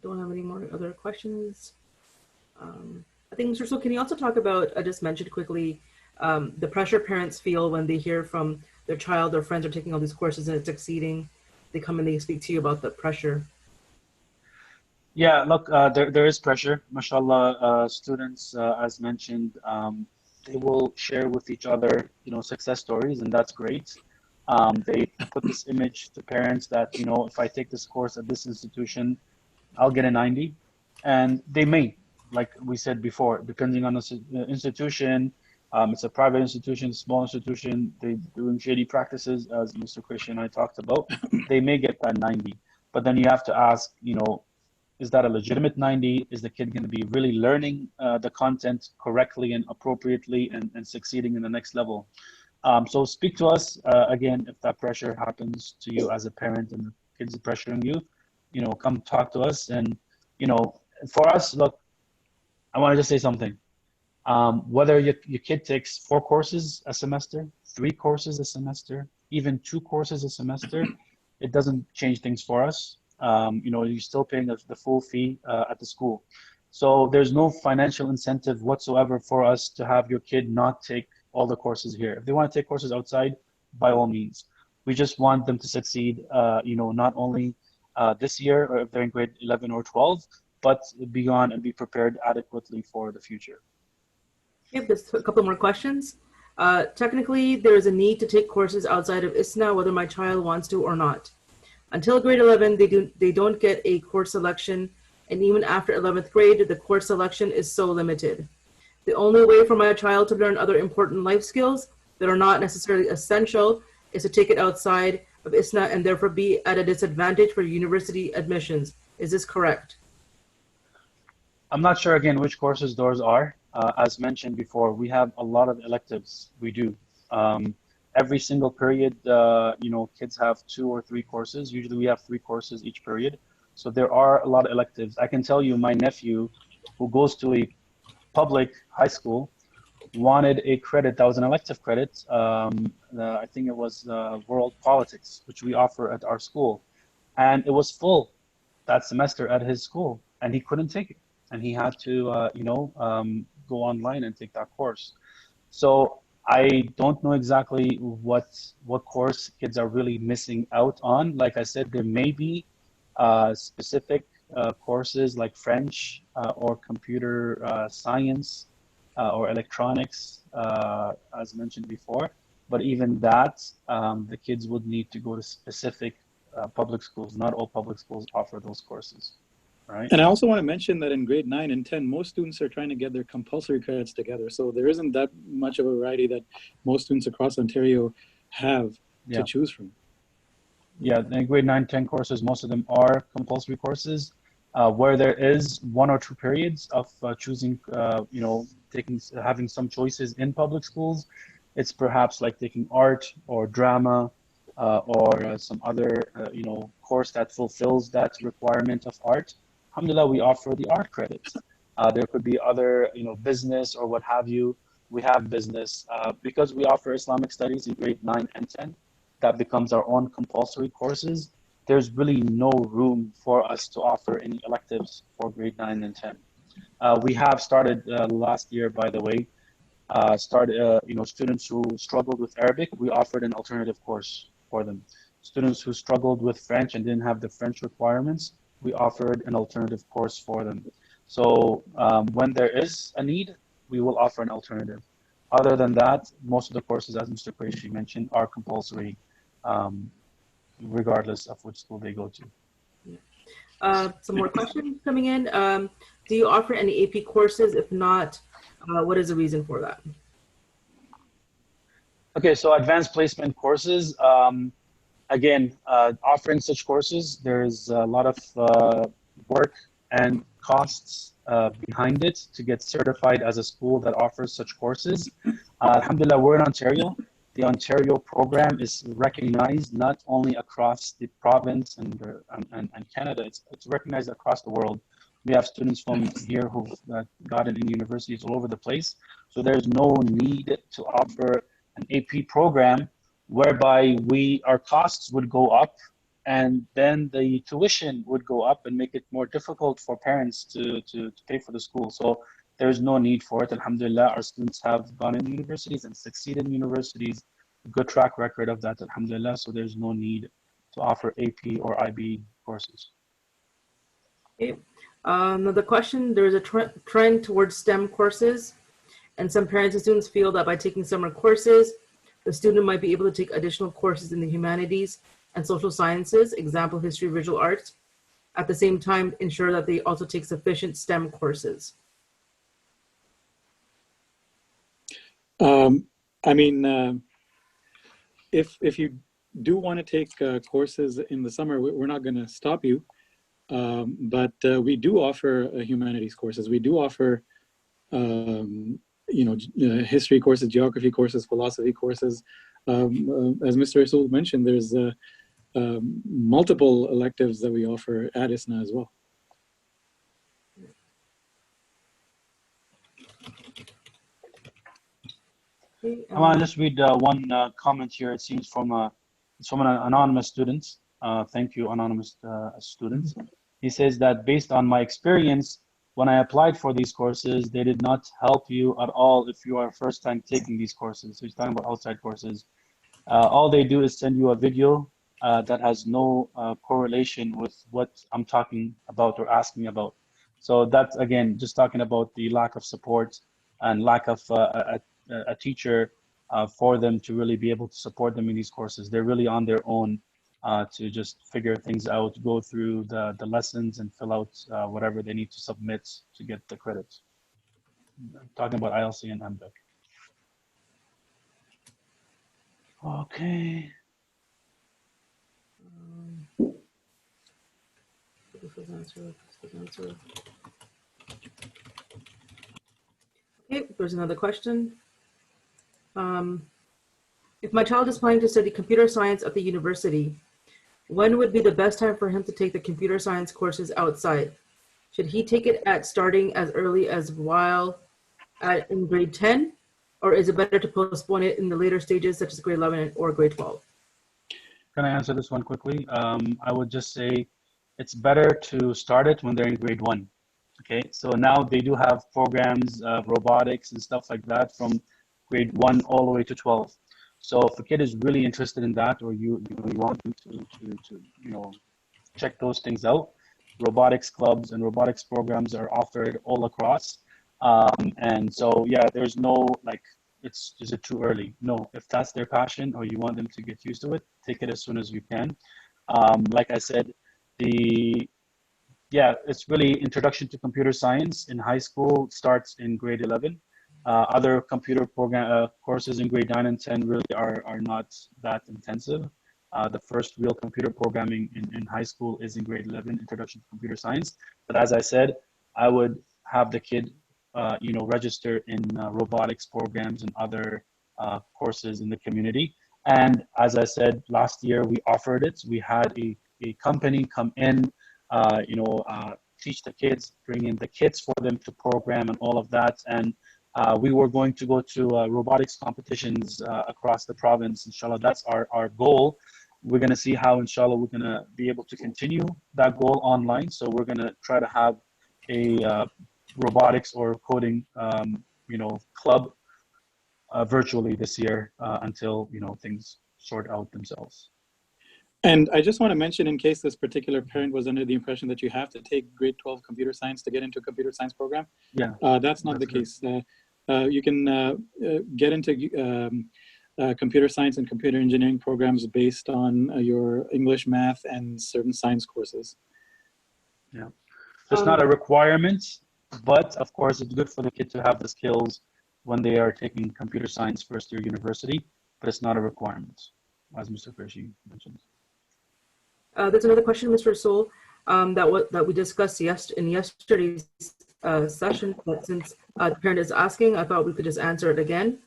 Don't have any more other questions. I think, Mr. So, can you also talk about, I just mentioned quickly, the pressure parents feel when they hear from their child or friends are taking all these courses and it's exceeding, they come and they speak to you about the pressure. Yeah, look, there is pressure. MashaAllah, students, as mentioned, they will share with each other, success stories, and that's great. They put this image to parents that, if I take this course at this institution, I'll get a 90, and they may. like we said before, depending on the institution, it's a private institution, small institution, they're doing shady practices, as Mr. Christian and I talked about, they may get that 90. But then you have to ask, is that a legitimate 90? Is the kid going to be really learning the content correctly and appropriately and succeeding in the next level? So speak to us, again, if that pressure happens to you as a parent and the kids are pressuring you, come talk to us. And, for us, look, I want to just say something. Whether your kid takes 4 courses a semester, 3 courses a semester, even 2 courses a semester, it doesn't change things for us. You're still paying the full fee at the school. So there's no financial incentive whatsoever for us to have your kid not take all the courses here. If they want to take courses outside, by all means. We just want them to succeed, not only this year, or if they're in grade 11 or 12, but beyond, and be prepared adequately for the future. Okay, there's a couple more questions. Technically, there is a need to take courses outside of ISNA, whether my child wants to or not. Until grade 11, they don't get a course selection, and even after 11th grade, the course selection is so limited. The only way for my child to learn other important life skills that are not necessarily essential is to take it outside of ISNA and therefore be at a disadvantage for university admissions. Is this correct? I'm not sure, again, which courses those are. As mentioned before, we have a lot of electives. We do. Every single period, kids have 2 or 3 courses. Usually we have 3 courses each period. So there are a lot of electives. I can tell you my nephew, who goes to a public high school, wanted a credit that was an elective credit. I think it was world politics, which we offer at our school. And it was full that semester at his school, and he couldn't take it. And he had to, go online and take that course. So I don't know exactly what course kids are really missing out on. Like I said, there may be specific courses like French or computer science or electronics, as mentioned before. But even that, the kids would need to go to specific public schools. Not all public schools offer those courses. Right. And I also want to mention that in grade 9 and 10, most students are trying to get their compulsory credits together. So there isn't that much of a variety that most students across Ontario have to choose from. Yeah, in grade 9, 10 courses, most of them are compulsory courses. Where there is 1 or 2 periods of choosing, having some choices in public schools, it's perhaps like taking art or drama or some other, course that fulfills that requirement of art. Alhamdulillah, we offer the art credits. There could be other, business or what have you. We have business because we offer Islamic studies in grade 9 and 10. That becomes our own compulsory courses. There's really no room for us to offer any electives for grade 9 and 10. We have started last year, by the way, students who struggled with Arabic, we offered an alternative course for them. Students who struggled with French and didn't have the French requirements, we offered an alternative course for them. So when there is a need, we will offer an alternative. Other than that, most of the courses, as Mr. Qureshi mentioned, are compulsory, regardless of which school they go to. Some more questions coming in. Do you offer any AP courses? If not, what is the reason for that? Okay, so advanced placement courses, again, offering such courses, there's a lot of work and costs behind it to get certified as a school that offers such courses. Alhamdulillah, we're in Ontario. The Ontario program is recognized not only across the province and Canada, it's recognized across the world. We have students from here who've gotten in universities all over the place. So there's no need to offer an AP program whereby our costs would go up and then the tuition would go up and make it more difficult for parents to pay for the school. So there's no need for it. Alhamdulillah, our students have gone into universities and succeeded in universities. Good track record of that, alhamdulillah. So there's no need to offer AP or IB courses. Okay. Another question, there is a trend towards STEM courses, and some parents and students feel that by taking summer courses, the student might be able to take additional courses in the humanities and social sciences, example, history, visual arts, at the same time ensure that they also take sufficient STEM courses. I mean, if you do want to take courses in the summer, we're not going to stop you. But we do offer humanities courses. We do offer, history courses, geography courses, philosophy courses. As Mr. Rasool mentioned, there's multiple electives that we offer at ISNA as well. I want to just read one comment here. It seems it's from an anonymous student. Thank you, anonymous students. He says that based on my experience, when I applied for these courses, they did not help you at all if you are first time taking these courses. So he's talking about outside courses. All they do is send you a video that has no correlation with what I'm talking about or asking about. So that's, again, just talking about the lack of support and lack of a teacher for them to really be able to support them in these courses. They're really on their own to just figure things out, go through the lessons and fill out whatever they need to submit to get the credits. I'm talking about ILC and MBEC. Okay. Okay, there's another question. If my child is planning to study computer science at the university, when would be the best time for him to take the computer science courses outside? Should he take it at starting as early as in grade 10? Or is it better to postpone it in the later stages, such as grade 11 or grade 12? Can I answer this one quickly? I would just say it's better to start it when they're in grade 1. Okay, so now they do have programs, robotics and stuff like that from grade 1 all the way to 12. So if a kid is really interested in that, or you want them to check those things out, robotics clubs and robotics programs are offered all across. And so, yeah, there's no, is it too early? No, if that's their passion or you want them to get used to it, take it as soon as you can. Like I said, it's really introduction to computer science in high school starts in grade 11. Other computer program courses in grade 9 and 10 really are not that intensive. The first real computer programming in high school is in grade 11, introduction to computer science. But as I said, I would have the kid register in robotics programs and other courses in the community. And as I said, last year we offered it. We had a company come in, teach the kids, bring in the kits for them to program and all of that. And we were going to go to robotics competitions across the province. Inshallah, that's our goal. We're going to see how, inshallah, we're going to be able to continue that goal online. So we're going to try to have a robotics or coding, club virtually this year until, things sort out themselves. And I just want to mention, in case this particular parent was under the impression that you have to take grade 12 computer science to get into a computer science program, that's not the case. You can get into computer science and computer engineering programs based on your English, math, and certain science courses. Yeah, it's not a requirement, but of course it's good for the kid to have the skills when they are taking computer science first year university, but it's not a requirement, as Mr. Qureshi mentioned. There's another question, Mr. Rasool, that we discussed in yesterday's session, but since the parent is asking, I thought we could just answer it again.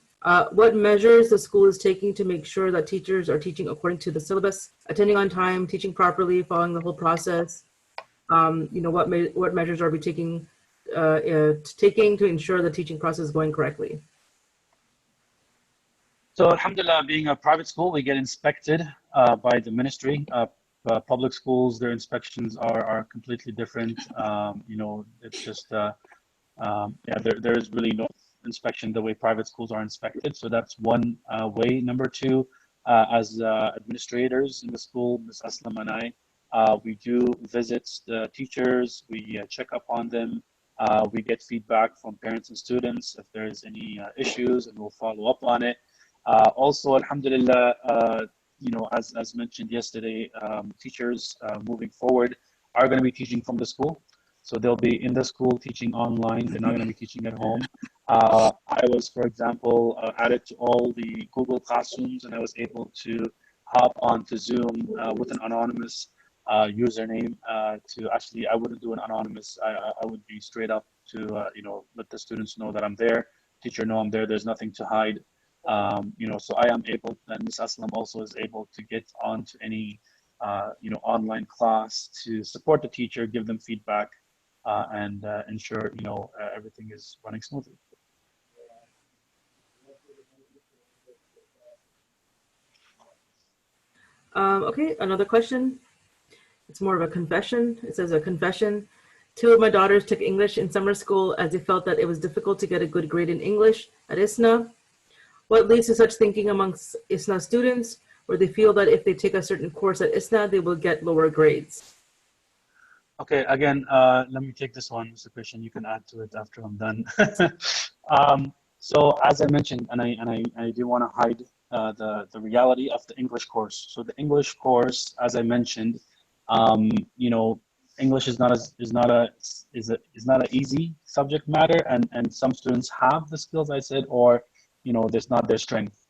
What measures the school is taking to make sure that teachers are teaching according to the syllabus, attending on time, teaching properly, following the whole process? What measures are we taking to ensure the teaching process is going correctly? So, alhamdulillah, being a private school, we get inspected by the ministry. Public schools, their inspections are completely different. It's just, there is really no inspection the way private schools are inspected. So that's one way. Number two, as administrators in the school, Ms. Aslam and I, we do visit the teachers, we check up on them, we get feedback from parents and students if there's any issues, and we'll follow up on it. Also, alhamdulillah, as mentioned yesterday, teachers moving forward are going to be teaching from the school. So they'll be in the school teaching online. They're not going to be teaching at home. I was, for example, added to all the Google Classrooms, and I was able to hop onto Zoom with an anonymous username to actually, I wouldn't do an anonymous. I would be straight up to, let the students know that I'm there, teacher know I'm there, there's nothing to hide. So I am able, and Ms. Aslam also is able to get onto any, online class to support the teacher, give them feedback, and ensure, everything is running smoothly. Okay, another question. It's more of a confession. It says a confession. 2 of my daughters took English in summer school as they felt that it was difficult to get a good grade in English at ISNA. What leads to such thinking amongst ISNA students, where they feel that if they take a certain course at ISNA, they will get lower grades? Okay, again, let me take this one, Mr. Christian. You can add to it after I'm done. So as I mentioned, and I do want to hide the reality of the English course. So the English course, as I mentioned, English is not an easy subject matter, and some students have the skills I said, or there's not their strength.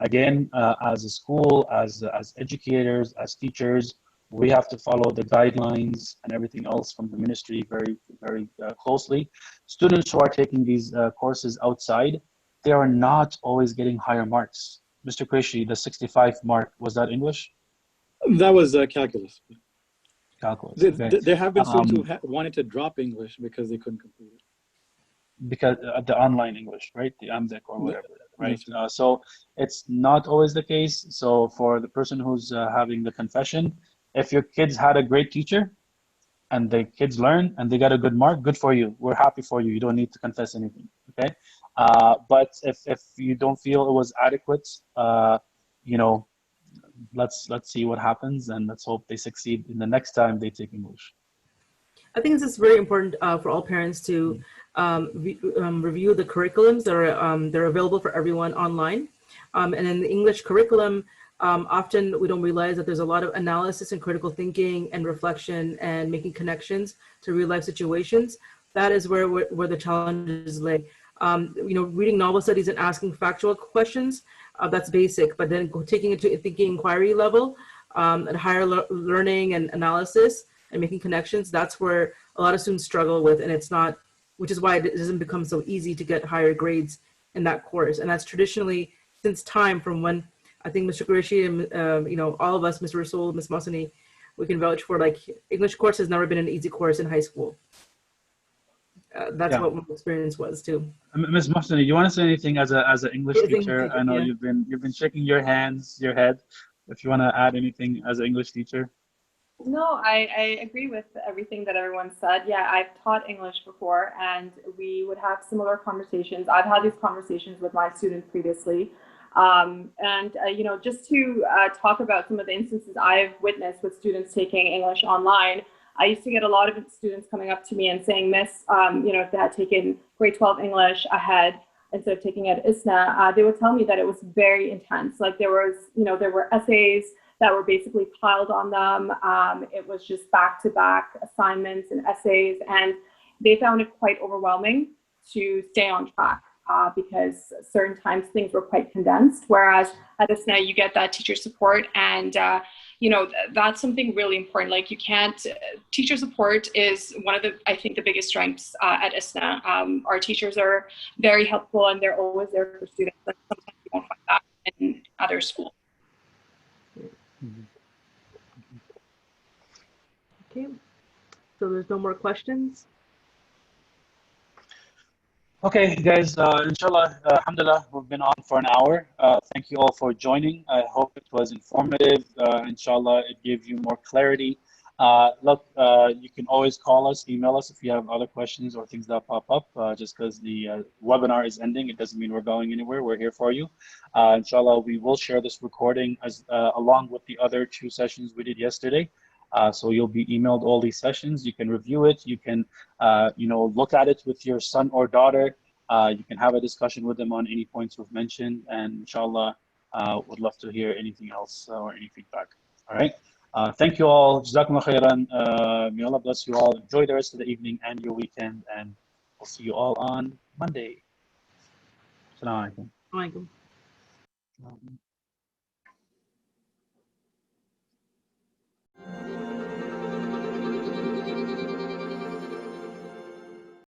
Again, as a school, as educators, as teachers, we have to follow the guidelines and everything else from the ministry very, very closely. Students who are taking these courses outside, they are not always getting higher marks. Mr. Qureshi, the 65 mark, was that English? That was calculus. Calculus. Okay. There have been students who wanted to drop English because they couldn't complete it. Because the online English, right? The AMDEC or whatever, right? So it's not always the case. So for the person who's having the confession, if your kids had a great teacher and the kids learn and they got a good mark, good for you. We're happy for you. You don't need to confess anything, okay? But if you don't feel it was adequate, let's see what happens, and let's hope they succeed in the next time they take English. I think this is very important for all parents to review the curriculums that are they're available for everyone online. And in the English curriculum, often we don't realize that there's a lot of analysis and critical thinking and reflection and making connections to real life situations. That is where the challenges lay. Reading novel studies and asking factual questions, that's basic, but then taking it to thinking inquiry level, at higher learning and analysis and making connections, that's where a lot of students struggle with, and it's not, which is why it doesn't become so easy to get higher grades in that course. And that's traditionally since time from when I think Mr. Qureshi and all of us, Mr. Rasool, Ms. Masani, we can vouch for, like, English course has never been an easy course in high school. That's what my experience was too. Ms. Masani, you want to say anything as an English teacher? I know you've been shaking your head. If you want to add anything as an English teacher. No, I agree with everything that everyone said. Yeah, I've taught English before, and we would have similar conversations. I've had these conversations with my students previously. Just to talk about some of the instances I've witnessed with students taking English online, I used to get a lot of students coming up to me and saying, Miss, if they had taken grade 12 English ahead instead of taking it at ISNA, they would tell me that it was very intense. Like there were essays that were basically piled on them. It was just back-to-back assignments and essays, and they found it quite overwhelming to stay on track because certain times things were quite condensed, whereas at ISNA you get that teacher support, and that's something really important. Like teacher support is one of the biggest strengths at ISNA. Our teachers are very helpful and they're always there for students, but sometimes you won't find that in other schools. Okay, so there's no more questions. Okay, guys, inshallah, alhamdulillah, we've been on for an hour. Thank you all for joining. I hope it was informative. Inshallah, it gave you more clarity. You can always call us, email us if you have other questions or things that pop up. Just because the webinar is ending, it doesn't mean we're going anywhere. We're here for you. Inshallah, we will share this recording along with the other 2 sessions we did yesterday. So you'll be emailed all these sessions. You can review it. You can, look at it with your son or daughter. You can have a discussion with them on any points we've mentioned. And inshallah, would love to hear anything else or any feedback. All right. Thank you all. Jazakumullah khairan. May Allah bless you all. Enjoy the rest of the evening and your weekend. And I'll see you all on Monday. Assalamu alaikum. Alaikum.